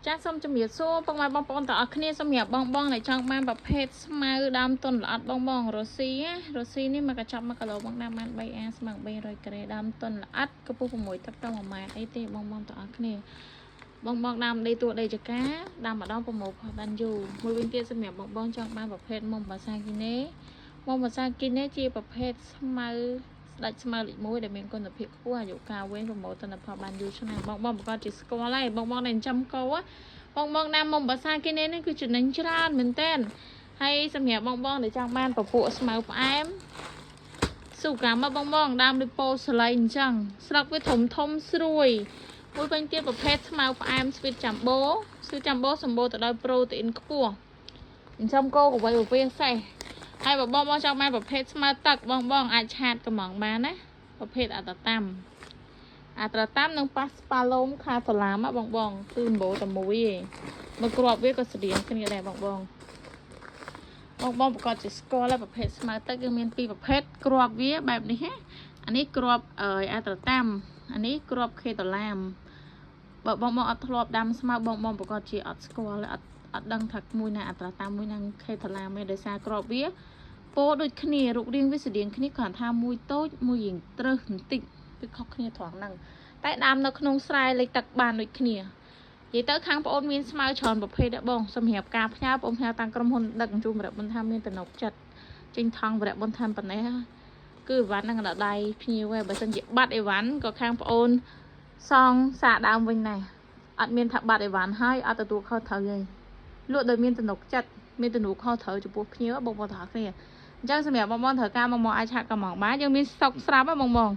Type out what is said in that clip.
ចាសូមជំរាបសួរបងប្អូនបងប្អូនទាំងអស់គ្នាសូមជម្រាបបងដែលចង់បានប្រភេទស្មៅដើមទុនល្អិតបងរ៉ូស៊ីនេះមកកញ្ចប់1គីឡូបងដាក់បាន 3A ស្មើ300ក្រាដើមទុនល្អិតកម្ពស់6ទឹកទៅ1ម៉ែត្រអីទេបងទាំងអស់គ្នាបងដាំដីទួដីចកាដាំម្ដងប្រមូលផលបានយូរមួយវិញទៀតសម្រាប់បងចង់បានប្រភេទមុំភាសាគីណេជាប្រភេទស្មៅស្ដាច់ស្មៅលេខ1ដែលមានគុណភាពខ្ពស់អាយុកាលវែងប្រមូលទិន្នផលបានយូរឆ្នាំបងប្រកាសជាស្គាល់ហើយបងដែលចាំកោបងណាំមុំភាសាគីណេនេះគឺចំណេញច្រើនមែនតើហើយសម្រាប់បងដែលចង់បានពពួកស្មៅផ្អែមស៊ូកាមកបងដើមដូចពោសលៃអញ្ចឹងស្លឹកវាធំស្រួយមួយវិញទៀតប្រភេទស្មៅផ្អែមស្វីតចាំបូសម្បូរទៅដោយប្រូតេអ៊ីនខ្ពស់ចិញ្ចឹមកោកវាយវាសេះហើយបងចង់បានប្រភេទស្មៅទឹកបងអាចឆាតកំងបានណាប្រភេទអត្តតាមនិងប៉ាសប៉ាឡូមខាតឡាមបងគឺម្បូរតែមួយឯងមកគ្រាប់វាក៏ស្តៀងគ្នាដែរបងប្រកាសជាស្គាល់ហើយប្រភេទស្មៅទឹកគឺមានពីរប្រភេទគ្រាប់វាបែបនេះណាអានេះគ្រាប់អត្តតាមអានេះគ្រាប់ខេតឡាមបើបងអត់ធ្លាប់ដាំស្មៅបងប្រកាសជាអត់ស្គាល់អត់ដឹងថាមួយណាអត្តតាមមួយណាខេតឡាមឯងដោយសារគ្រាប់វាពោដូចគ្នារូបរាងវាស្តៀងគ្នាគ្រាន់ថាមួយតូចមួយរៀងត្រឹសបន្តិចវាខុសគ្នាត្រង់ហ្នឹងតែដាំនៅក្នុងស្រែលិចទឹកបានដូចគ្នានិយាយទៅខាងប្អូនមានស្មៅច្រើនប្រភេទដែរបងសម្រាប់ការផ្ញើបងផ្ញើតាមក្រុមហ៊ុនដឹកជញ្ជូនវរៈបុណ្យថាមានតំណចិត្តចេញថងវរៈបុណ្យថាប៉ុណ្ណេះគឺអីវ៉ាន់ហ្នឹងដល់ដៃភ្ញៀវឯងបើសិនជាបាត់អីវ៉ាន់ក៏ខាងប្អូនសងសាដើមវិញដែរអត់មានថាបាត់អីវ៉ាន់ហើយអត់ទទួលខុសត្រូវទេលក់ដោយមានតំណចិត្តមានទំនួលខុសត្រូវចំពោះភ្ញៀវបងទាំងអស់គ្នាអញ្ចឹងសម្រាប់បងត្រូវការមកអាចឆាត់កំងបានយើងមានស្តុកស្រាប់ហ៎បង